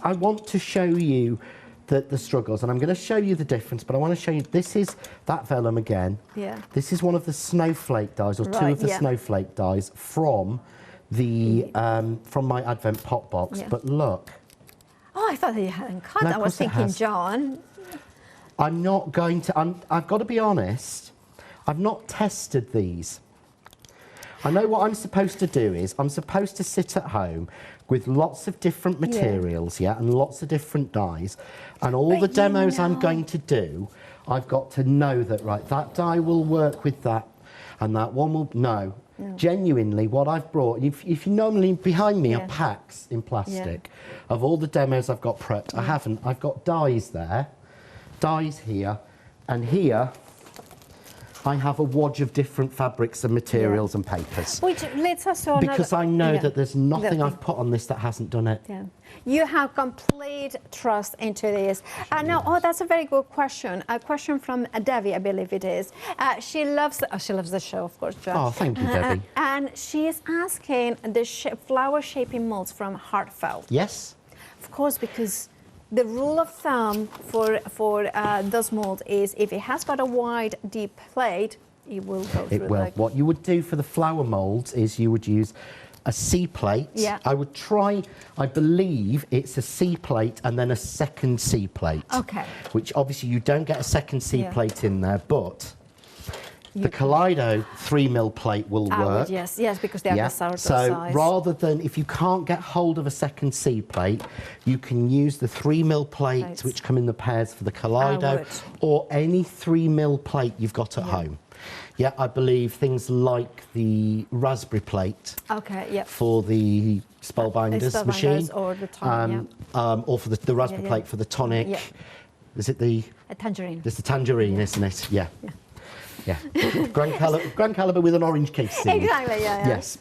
I want to show you the struggles, and I'm going to show you the difference, but I want to show you, this is that vellum again. Yeah. This is one of the snowflake dies, or 2 of the snowflake dies from the from my Advent pop box. But look. Oh, I thought that you hadn't cut. I was thinking, John. I'm not going to, I've got to be honest, I've not tested these. I know what I'm supposed to do is, I'm supposed to sit at home with lots of different materials, and lots of different dyes, and all the demos I'm going to do, I've got to know that, right, that dye will work with that, and that one will, no. Genuinely, what I've brought, if you normally, behind me are packs in plastic of all the demos I've got prepped. I haven't. I've got dyes there, dyes here, and here I have a wodge of different fabrics and materials and papers. Which leads us to another... Because I know that there's nothing I've put on this that hasn't done it. Yeah. You have complete trust into this. Now, that's a very good question. A question from Debbie, I believe it is. She loves the show, of course, John. Oh, thank you, Debbie. And she is asking the flower shaping molds from Heartfelt. Yes. Of course, because the rule of thumb for those molds is if it has got a wide, deep plate, it will go through. It will. Like... What you would do for the flower molds is you would use a C plate. Yeah. I would try, I believe it's a C plate and then a second C plate. Okay. Which obviously you don't get a second C plate in there, but the Kaleido 3mm plate will work. Yes, because they are the sort of so size. Rather than, if you can't get hold of a second C plate, you can use the 3mm plates which come in the pairs for the Kaleido, or any 3mm plate you've got at home. Yeah, I believe things like the raspberry plate. Okay, yeah. For the Spellbinders machine. Or the tonic, or for the raspberry plate for the tonic. Yeah. Is it the... A tangerine. It's the tangerine, isn't it? Yeah. Yeah. Grand caliber with an orange casing. Exactly, yeah. Yes.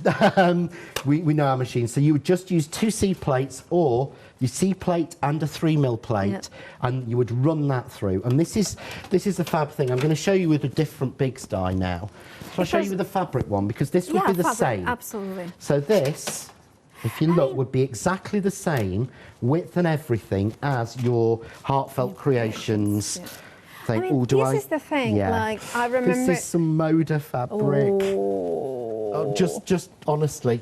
We know our machine. So you would just use 2 C plates or your C plate and a 3mm plate, and you would run that through. And this is the fab thing. I'm going to show you with a different Biggs die now. So I'll show you with the fabric one, because this would be the same. Absolutely. So this, if you look, would be exactly the same width and everything as your Heartfelt Creations. I mean, this is the thing. Like, I remember. This is some Moda fabric. Oh, just honestly.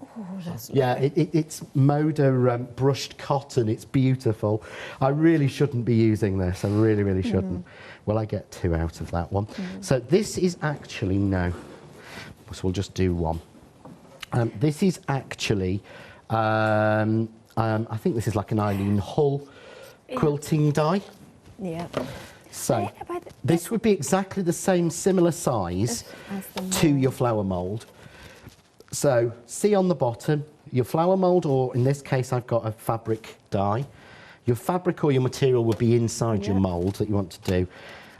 Oh, that's it's Moda brushed cotton. It's beautiful. I really shouldn't be using this. I really, really shouldn't. Well, I get 2 out of that one. So this is actually no. So we'll just do one. This is actually. I think this is like an Eileen Hull quilting die. Yeah. So this would be exactly the same, similar size to your flower mould. So see on the bottom, your flower mould, or in this case I've got a fabric die. Your fabric or your material would be inside your mould that you want to do.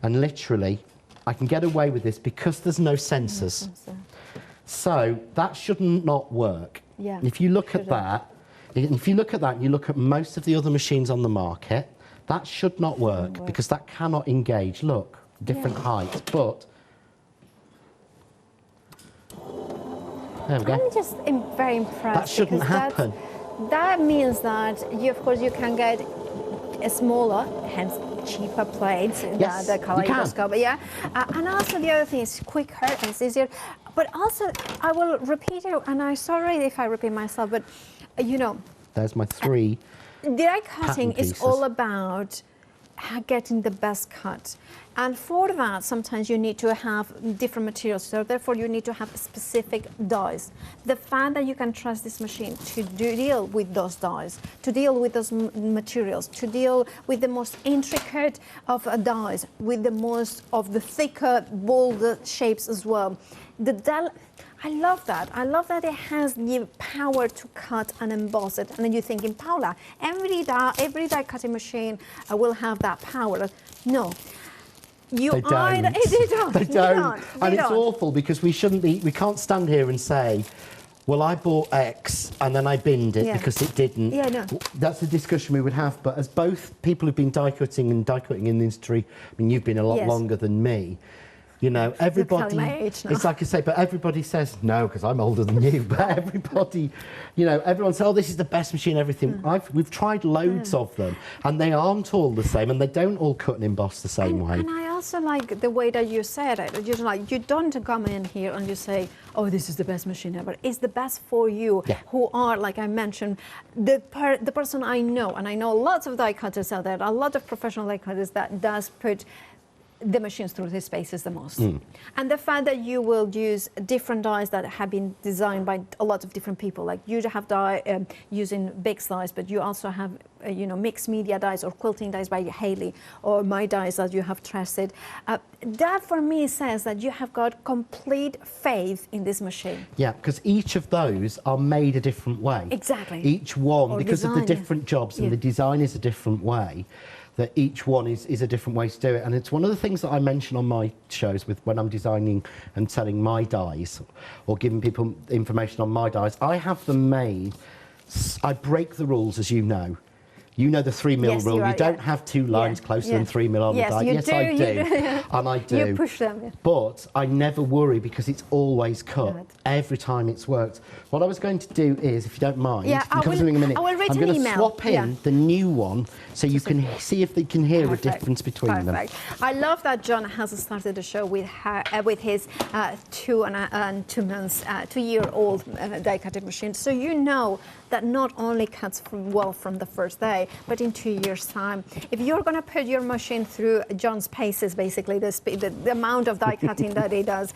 And literally, I can get away with this because there's no sensors. So that should not work. Yeah. If you look at that, and you look at most of the other machines on the market, that should not work because that cannot engage. Look, different heights, but there we go. I'm just very impressed. That shouldn't happen. That means that of course, you can get a smaller, hence cheaper plates. Yes, the kaleidoscope. Yeah, and also the other thing is quicker and it's easier. But also, I will repeat it, and I'm sorry if I repeat myself, but you know. There's my 3. Die cutting is all about getting the best cut. And for that, sometimes you need to have different materials. So therefore, you need to have specific dies. The fact that you can trust this machine to deal with those dies, to deal with those materials, to deal with the most intricate of dies, with the most of the thicker, bolder shapes as well. I love that. I love that it has the power to cut and emboss it. And then you're thinking, Paula, every die cutting machine will have that power. No. They don't. They don't. And it's awful because we can't stand here and say, well, I bought X and then I binned it because it didn't. Yeah, no. That's a discussion we would have. But as both people who've been die cutting in the industry, I mean, you've been a lot longer than me. You know, everybody, it's like I say, but everybody says, no, because I'm older than you, but everybody, you know, everyone says, oh, this is the best machine, everything. We've tried loads of them, and they aren't all the same, and they don't all cut and emboss the same way. And I also like the way that you said it. You're like, you don't come in here and you say, oh, this is the best machine ever. It's the best for you, who are, like I mentioned, the person I know, and I know lots of die cutters out there, a lot of professional die cutters that does put the machines through the spaces the most. And the fact that you will use different dies that have been designed by a lot of different people, like you have die using Biggs dies, but you also have mixed media dies or quilting dies by Haley, or my dies that you have trusted. That for me says that you have got complete faith in this machine. Yeah, because each of those are made a different way. Exactly. Each one, because of the different jobs and the design is a different way. that each one is a different way to do it. And it's one of the things that I mention on my shows with when I'm designing and selling my dies or giving people information on my dies. I have them made, I break the rules, as you know. You know the 3 mil rule. You don't have two lines closer than 3 mil on the die. Yes, I do. And I do. You push them. Yeah. But I never worry because it's always cut every time it's worked. What I was going to do is, if you don't mind, I will read I'm going to swap in the new one so you can see if they can hear a difference between them. I love that John has started the show with his 2-year-old die cutting machine. So you know that not only cuts well from the first day, but in 2 years' time. If you're going to put your machine through John's paces, basically the amount of die cutting that he does,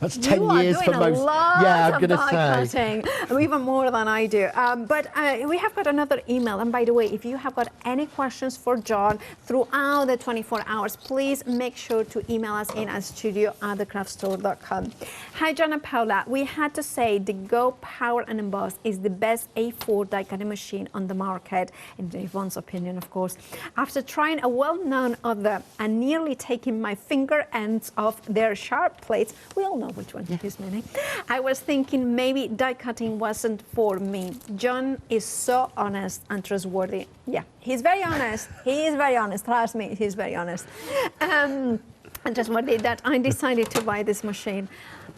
that's 10 years for most. Yeah, I'm going to say. Even more than I do. But we have got another email. And by the way, if you have got any questions for John throughout the 24 hours, please make sure to email us in at studio@thecraftstore.com. Hi, John and Paula. We had to say the GoPower and Emboss is the best A4 die cutting machine on the market, in Yvonne's opinion, of course. After trying a well-known other and nearly taking my finger ends off their sharp plates, we all know which one is meaning. I was thinking maybe die cutting wasn't for me. John is so honest and trustworthy. Yeah, he's very honest. He is very honest. Trust me, he's very honest. And trustworthy that I decided to buy this machine.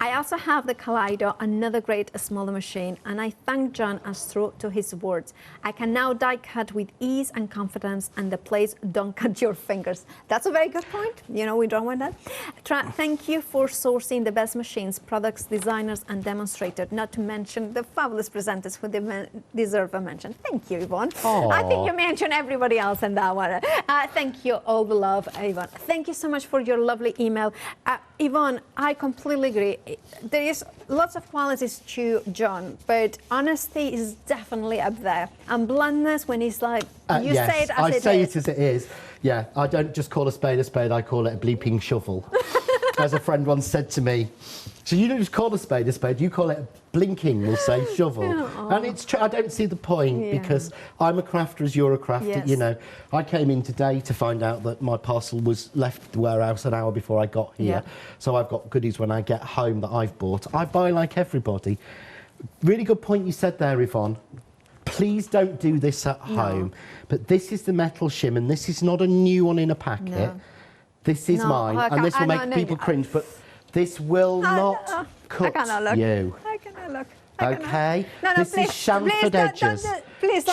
I also have the Kaleido, another great smaller machine, and I thank John as true to his words. I can now die cut with ease and confidence, and the plates don't cut your fingers. That's a very good point. You know, we don't want that. Thank you for sourcing the best machines, products, designers, and demonstrators, not to mention the fabulous presenters who deserve a mention. Thank you, Yvonne. Aww. I think you mentioned everybody else in that one. Thank you, all the love, Yvonne. Thank you so much for your lovely email. Yvonne, I completely agree. There is lots of qualities to John, but honesty is definitely up there. And bluntness, when he's like, you say it as it is. I say it as it is. Yeah, I don't just call a spade, I call it a bleeping shovel. As a friend once said to me, so you don't just call a spade, you call it a blinking, we'll say, shovel. And it's true, I don't see the point because I'm a crafter as you're a crafter, you know. I came in today to find out that my parcel was left the warehouse an hour before I got here. So I've got goodies when I get home that I've bought. I buy like everybody. Really good point you said there, Yvonne. Please don't do this at home. But this is the metal shim, and this is not a new one in a packet. This is mine, and this will make people cringe, but this will not cut you. I cannot look. Okay? This is chamfered edges.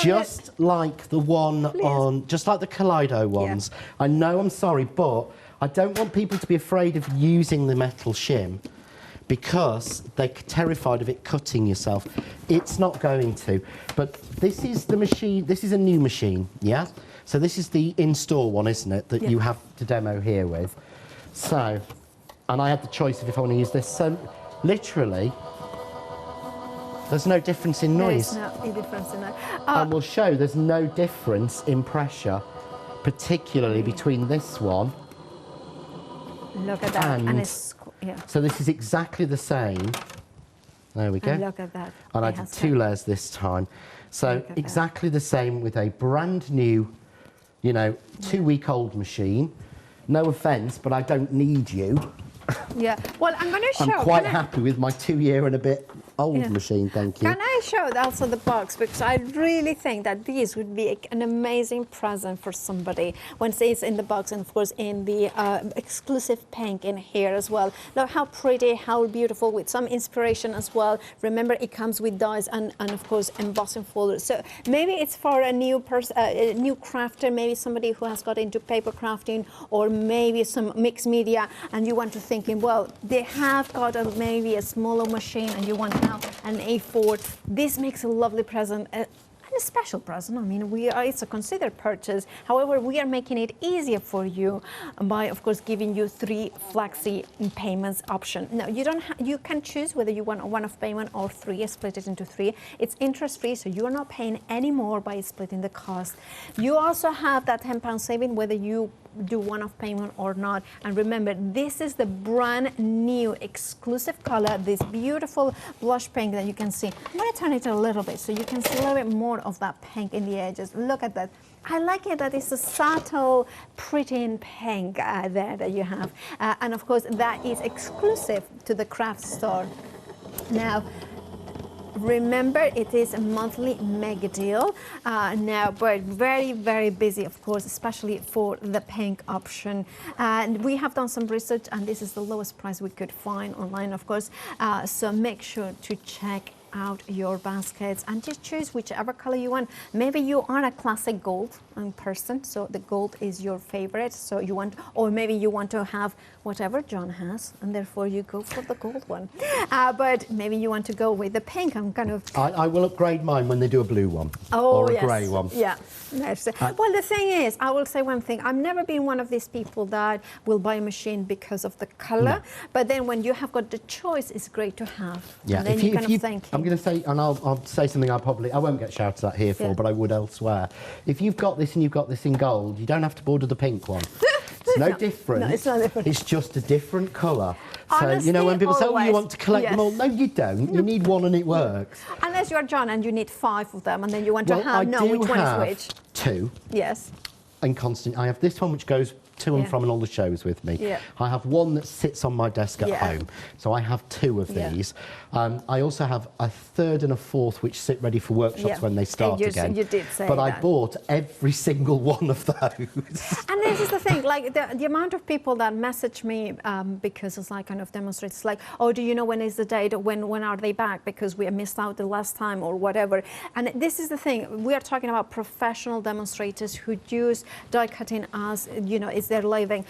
Just like the one on, just like the Kaleido ones. I know, I'm sorry, but I don't want people to be afraid of using the metal shim because they're terrified of it cutting yourself. It's not going to. But this is the machine, this is a new machine, yeah? So this is the in-store one, isn't it, that you have to demo here with. So, and I had the choice of if I want to use this. So, literally, there's no difference in noise. There's no difference in noise. And we'll show there's no difference in pressure, particularly between this one. Look at that. And it's, so this is exactly the same. There we go. And look at that. And I did 2 layers this time. So exactly the same with a brand new, you know, 2-week-old machine. No offence, but I don't need you. Yeah. Well, I'm going to show. I'm quite happy with my 2-year and a bit old machine, thank you. Can I show also the box? Because I really think that this would be an amazing present for somebody when it's in the box, and of course in the exclusive pink in here as well. Look how pretty, how beautiful, with some inspiration as well. Remember, it comes with dies and of course embossing folders. So maybe it's for a new person, a new crafter, maybe somebody who has got into paper crafting, or maybe some mixed media, and you want to thinking, well, they have got maybe a smaller machine, and you want now an A4. This makes a lovely present. And a special present. I mean, it's a considered purchase. However, we are making it easier for you by, of course, giving you 3 flexi payments option. Now, you can choose whether you want a one-off payment or 3, split it into 3. It's interest-free, so you are not paying any more by splitting the cost. You also have that £10 saving whether you do one-off payment or not. And remember, this is the brand new exclusive color, this beautiful blush pink that you can see. I'm going to turn it a little bit so you can see a little bit more of that pink in the edges. Look at that. I like it that it's a subtle, pretty in pink there that you have. And of course, that is exclusive to the craft store. Now, remember, it is a monthly mega deal now, but very, very busy, of course, especially for the pink option. And we have done some research, and this is the lowest price we could find online, of course. So make sure to check out your baskets and just choose whichever color you want. Maybe you are a classic gold person, so the gold is your favorite, so you want, or maybe you want to have whatever John has, and therefore you go for the gold one. But maybe you want to go with the pink. I will upgrade mine when they do a blue one, or a grey one. Yeah. Well, the thing is, I will say one thing. I've never been one of these people that will buy a machine because of the color. No. But then when you have got the choice, it's great to have. Yeah. And then you kind of think. I'm going to say, and I'll say something I won't get shouted at here for, but I would elsewhere. If you've got this and you've got this in gold, you don't have to order the pink one. It's no different. No, it's not different. It's just a different colour. Honestly, so, you know, when people say, oh, you want to collect them all, yes. no, you don't. You need one and it works. Unless you're John and you need 5 of them, and then you want to have, which one is which? 2. Yes. In constant. I have this one which goes to and from and all the shows with me. Yeah. I have one that sits on my desk at home. So I have 2 of these. I also have a 3rd and a 4th which sit ready for workshops when they start again. You did say but that. I bought every single one of those. And this is the thing, like the amount of people that message me because it's like kind of demonstrates, like, oh, do you know when is the date? When are they back? Because we missed out the last time or whatever. And this is the thing, we are talking about professional demonstrators who use die cutting as, you know, it's their living.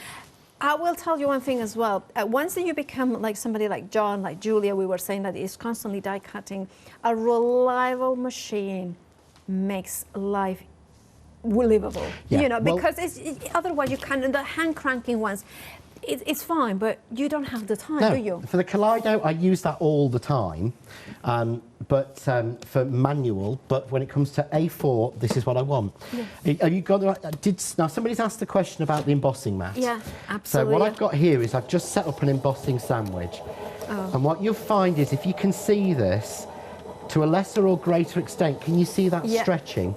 I will tell you one thing as well. Once you become like somebody like John, like Julia, we were saying that is constantly die cutting, a reliable machine makes life livable. Yeah. You know, because otherwise you can, the hand cranking ones, it's fine, but you don't have the time, do you? For the Kaleido, I use that all the time, but for manual. But when it comes to A4, this is what I want. Yeah. Have you got? Now somebody's asked a question about the embossing mat. Yeah, absolutely. So what I've got here is I've just set up an embossing sandwich, and what you'll find is if you can see this to a lesser or greater extent, can you see that stretching?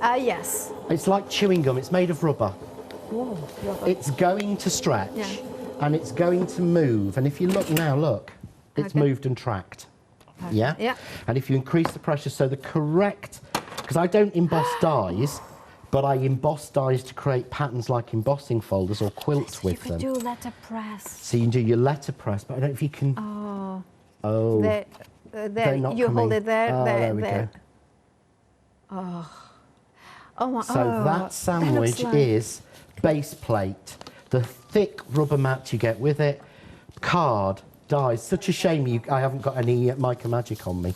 Yes. It's like chewing gum. It's made of rubber. Whoa, rubber. It's going to stretch, and it's going to move. And if you look now, look, it's moved and tracked. Okay. Yeah? Yeah. And if you increase the pressure, so the correct, because I don't emboss dies, but I emboss dies to create patterns like embossing folders or quilts with them. You can do letterpress. So you can do your letterpress, but I don't know if you can. Oh. There. You hold it there. There we go. Oh my. So that sandwich is base plate, the thick rubber mat you get with it, card, dies. Such a shame I haven't got any Mica Magic on me.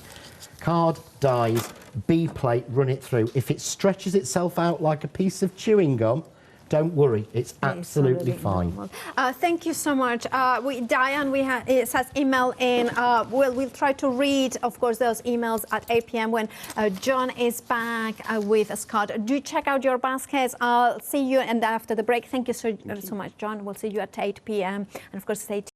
Card, dies, B plate, run it through. If it stretches itself out like a piece of chewing gum, don't worry, it's absolutely fine. Thank you so much. Diane, it says email in. We'll try to read, of course, those emails at 8 p.m. when John is back with Scott. Do check out your baskets. I'll see you and after the break. Thank you so much, John. We'll see you at 8 p.m. And of course, stay tuned.